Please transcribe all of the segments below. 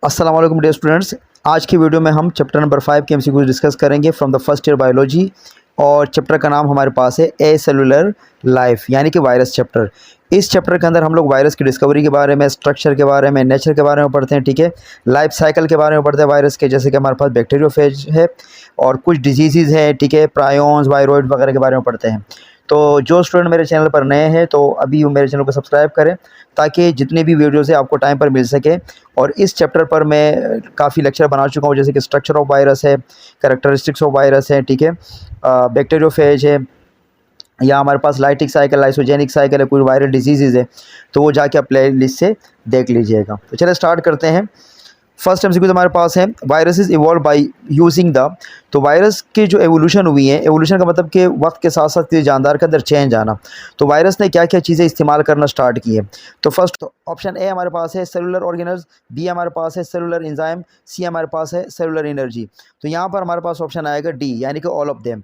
अस्सलाम वालेकुम dear students. आज की वीडियो में हम चैप्टर नंबर 5 के एमसीक्यूज डिस्कस करेंगे from the first year biology. और चैप्टर का नाम हमारे पास है ए सेलुलर लाइफ यानी कि वायरस चैप्टर। इस चैप्टर के अंदर हम लोग वायरस की डिस्कवरी के बारे में, स्ट्रक्चर के बारे में, नेचर के बारे में पढ़ते हैं। ठीक है, लाइफ साइकिल के बारे में पढ़ते हैं वायरस के, जैसे कि हमारे पास बैक्टीरियोफेज है और कुछ डिजीज़ हैं। ठीक है, प्रायोन्स, वायरॉइड वगैरह के बारे में पढ़ते हैं। तो जो स्टूडेंट मेरे चैनल पर नए हैं तो अभी मेरे चैनल को सब्सक्राइब करें ताकि जितनी भी वीडियोज़ है आपको टाइम पर मिल सके। और इस चैप्टर पर मैं काफ़ी लेक्चर बना चुका हूँ, जैसे कि स्ट्रक्चर ऑफ वायरस है, कैरेक्टरिस्टिक्स ऑफ वायरस है, ठीक है, बैक्टीरियोफेज है, या हमारे पास लाइटिक साइकिल, लाइसोजेनिक साइकिल है, कोई वायरल डिजीज़ है, तो वो जाके आप प्ले लिस्ट से देख लीजिएगा। तो चलिए स्टार्ट करते हैं। फर्स्ट एमसीक्यू हमारे पास है viruses evolve by using the. तो वायरस की जो एवोल्यूशन हुई है, एवोल्यूशन का मतलब कि वक्त के साथ साथ किसी जानदार के अंदर चेंज आना। तो वायरस ने क्या क्या चीज़ें इस्तेमाल करना स्टार्ट की है। तो फर्स्ट ऑप्शन ए हमारे पास है सेलुलर ऑर्गेनल्स, बी हमारे पास है सेलुलर एंजाइम, सी हमारे पास है सेलुलर एनर्जी। तो यहाँ पर हमारे पास ऑप्शन आएगा डी यानी कि ऑल ऑफ देम,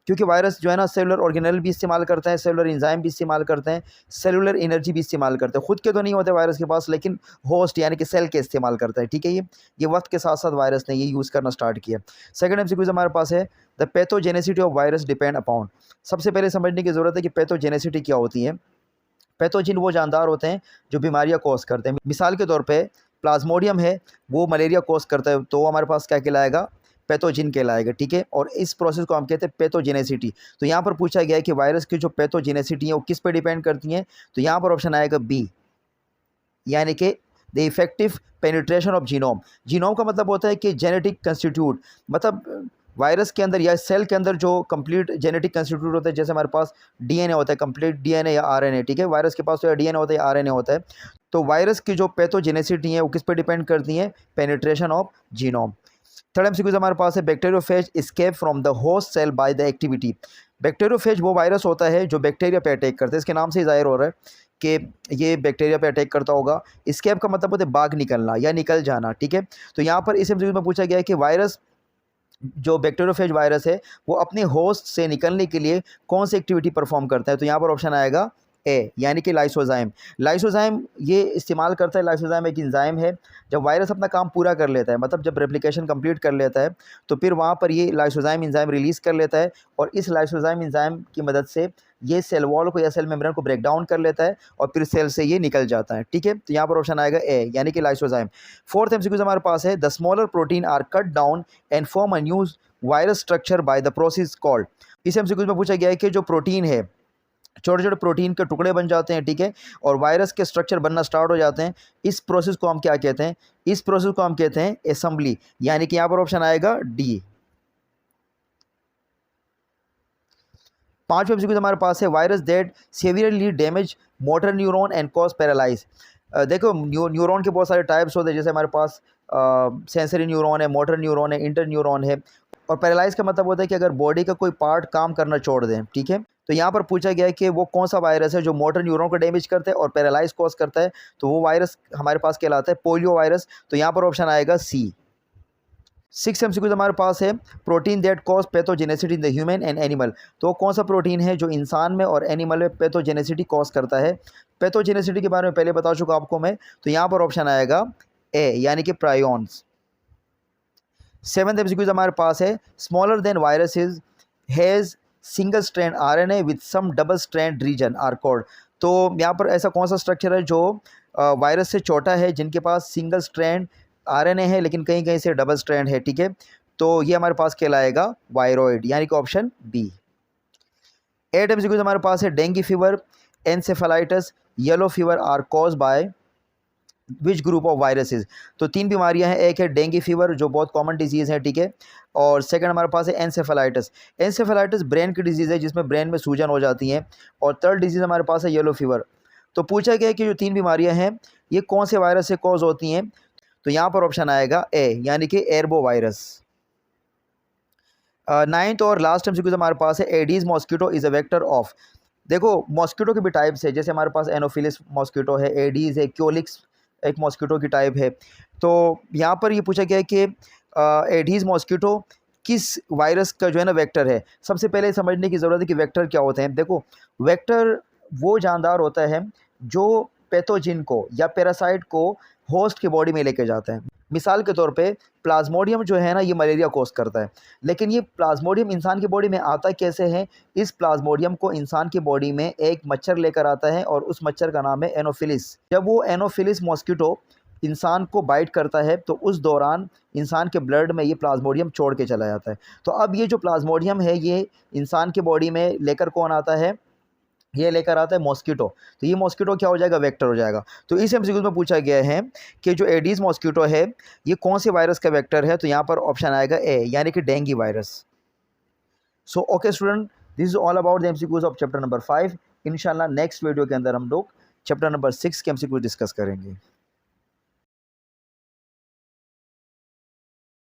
क्योंकि वायरस जो है ना सेलुलर ऑर्गेनल भी इस्तेमाल करते हैं, सेलुलर एंजाइम भी इस्तेमाल करते हैं, सेलुलर एनर्जी भी इस्तेमाल करते हैं। खुद के तो नहीं होते वायरस के पास, लेकिन होस्ट यानी कि सेल के इस्तेमाल करता है। ठीक है, ये वक्त के साथ साथ वायरस ने ये यूज़ करना स्टार्ट किया। सेकंड एमसीक्यू हमारे पास है the pathogenicity of virus depend upon. सबसे पहले समझने की ज़रूरत है कि पैथोजेनेसिटी क्या होती है। पैथोजिन वो जानदार होते हैं जो बीमारियाँ कॉज करते हैं। मिसाल के तौर पे प्लाज्मोडियम है, वो मलेरिया कॉज करता है, तो हमारे पास क्या कहलाएगा, पैथोजिन कहलाएगा। ठीक है, और इस प्रोसेस को हम कहते हैं पैथोजेनेसिटी। तो यहाँ पर पूछा गया है कि वायरस की जो पैथोजेनेसिटी है वो किस पे डिपेंड करती हैं। तो यहाँ पर ऑप्शन आएगा बी यानी कि the effective penetration of genome. Genome का मतलब होता है कि जेनेटिक कंस्टिट्यूट, मतलब वायरस के अंदर या सेल के अंदर जो कंप्लीट जेनेटिक कंस्टिट्यूट होता है। जैसे हमारे पास डीएनए होता है, कंप्लीट डीएनए या आरएनए। ठीक है, वायरस के पास तो या डीएनए होता है या आरएनए होता है। तो वायरस की जो पैथोजेनेसिटी है वो किस पे डिपेंड करती है, penetration of genome. Third MCQ हमारे पास है bacteriophage escape from the host cell by the activity. Bacteriophage वो वायरस होता है जो बैक्टीरिया पे अटैक करता है। इसके नाम से ही जाहिर हो रहा है कि ये बैक्टीरिया पे अटैक करता होगा। एस्केप का मतलब होता है भाग निकलना या निकल जाना। ठीक है, तो यहाँ पर इस एमसीक्यू में पूछा गया है कि वायरस जो बैक्टीरियोफेज वायरस है वो अपने होस्ट से निकलने के लिए कौन सी एक्टिविटी परफॉर्म करता है। तो यहाँ पर ऑप्शन आएगा ए यानी कि लाइसोजाइम। लाइसोजाइम ये इस्तेमाल करता है। लाइसोजाइम एक एंजाइम है। जब वायरस अपना काम पूरा कर लेता है, मतलब जब रेप्लिकेशन कंप्लीट कर लेता है, तो फिर वहाँ पर ये लाइसोजाइम एंजाइम रिलीज़ कर लेता है और इस लाइसोजाइम एंजाइम की मदद से ये सेल वॉल को या सेल मेम्ब्रेन को ब्रेक डाउन कर लेता है और फिर सेल से ये निकल जाता है। ठीक है, तो यहाँ पर ऑप्शन आएगा ए यानी कि लाइसोजाइम। फोर्थ एमसीक्यू हमारे पास है the smaller protein are cut down and form a new virus structure by the process called. इस एमसीक्यू में पूछा गया है कि जो प्रोटीन है, छोटे छोटे प्रोटीन के टुकड़े बन जाते हैं। ठीक है, और वायरस के स्ट्रक्चर बनना स्टार्ट हो जाते हैं। इस प्रोसेस को हम क्या कहते हैं, इस प्रोसेस को हम कहते हैं असेंबली, यानी कि यहाँ पर ऑप्शन आएगा डी। पांचवें एमसीक्यू हमारे पास है virus that severely damage motor neuron and cause paralyse. देखो न्यूरॉन के बहुत सारे टाइप्स होते हैं, जैसे हमारे पास सेंसरी न्यूरॉन है, मोटर न्यूरॉन है, इंटर न्यूरॉन है। और पैरालाइज का मतलब होता है कि अगर बॉडी का कोई पार्ट काम करना छोड़ दें। ठीक है, तो यहाँ पर पूछा गया है कि वो कौन सा वायरस है जो मोटर न्यूरॉन को डैमेज करता है और पैरालाइज कॉज करता है। तो वो वायरस हमारे पास कहलाता है पोलियो वायरस। तो यहाँ पर ऑप्शन आएगा सी। सिक्स एमसीक्यू हमारे पास है protein that cause pathogenicity in the human and animal. तो कौन सा प्रोटीन है जो इंसान में और एनिमल में पैथोजेनेसिटी कॉज करता है। पैथोजेनेसिटी के बारे में पहले बता चुका आपको मैं। तो यहाँ पर ऑप्शन आएगा ए यानी कि प्रायोन्स। सेवंथ एमसीक्यू हमारे पास है smaller than viruses has single strand RNA with some double strand region are called. तो यहाँ पर ऐसा कौन सा स्ट्रक्चर है जो वायरस से छोटा है, जिनके पास सिंगल स्ट्रैंड आरएनए है लेकिन कहीं कहीं से डबल स्ट्रैंड है। ठीक है, तो ये हमारे पास कहलाएगा वायरॉइड यानी कि ऑप्शन बी। एट एमसीक्यू हमारे पास है dengue fever, encephalitis, yellow fever are cause by which group of viruses. तो तीन बीमारियां हैं, एक है डेंगू फीवर जो बहुत कॉमन डिजीज़ है। ठीक है, और सेकंड हमारे पास है एनसेफेलाइटिस। एनसेफेलाइटिस ब्रेन की डिजीज़ है जिसमें ब्रेन में सूजन हो जाती है। और थर्ड डिजीज़ हमारे पास है येलो फीवर। तो पूछा गया है कि जो तीन बीमारियां हैं ये कौन से वायरस से कॉज होती हैं। तो यहाँ पर ऑप्शन आएगा ए यानी कि एर्बो वायरस। नाइन्थ और लास्ट एमसीक्यू हमारे पास है Aedes mosquito is a vector of. देखो मॉस्किटो के भी टाइप्स है, जैसे हमारे पास एनोफिलिस मॉस्किटो है, एडीज़ है, क्योलिक्स एक मॉस्किटो की टाइप है। तो यहाँ पर ये पूछा गया है कि एडीज़ मॉस्किटो किस वायरस का जो है ना वेक्टर है। सबसे पहले समझने की ज़रूरत है कि वेक्टर क्या होते हैं। देखो वेक्टर वो जानदार होता है जो पैथोजिन को या पैरासाइट को होस्ट की बॉडी में लेके जाता है। मिसाल के तौर पे प्लाज्मोडियम जो है ना, ये मलेरिया कोस करता है, लेकिन ये प्लाज्मोडियम इंसान की बॉडी में आता कैसे है? इस प्लाज्मोडियम को इंसान की बॉडी में एक मच्छर लेकर आता है और उस मच्छर का नाम है एनोफिलिस। जब वो एनोफिलिस मॉस्किटो इंसान को बाइट करता है तो उस दौरान इंसान के ब्लड में ये प्लाज्मोडियम छोड़ के चला जाता है। तो अब ये जो प्लाज्मोडियम है ये इंसान की बॉडी में लेकर कौन आता है? ये लेकर आता है मॉस्किटो। तो ये मॉस्किटो क्या हो जाएगा? वेक्टर हो जाएगा। तो इस एमसीक्यू में पूछा गया है कि जो एडीज मॉस्किटो है ये कौन से वायरस का वेक्टर है? तो यहाँ पर ऑप्शन आएगा ए, यानी कि dengue virus. So okay student, this is all about the MCQs of chapter number 5। इंशाल्लाह नेक्स्ट वीडियो के अंदर हम लोग चैप्टर नंबर 6 के एमसीक्यू डिस्कस करेंगे।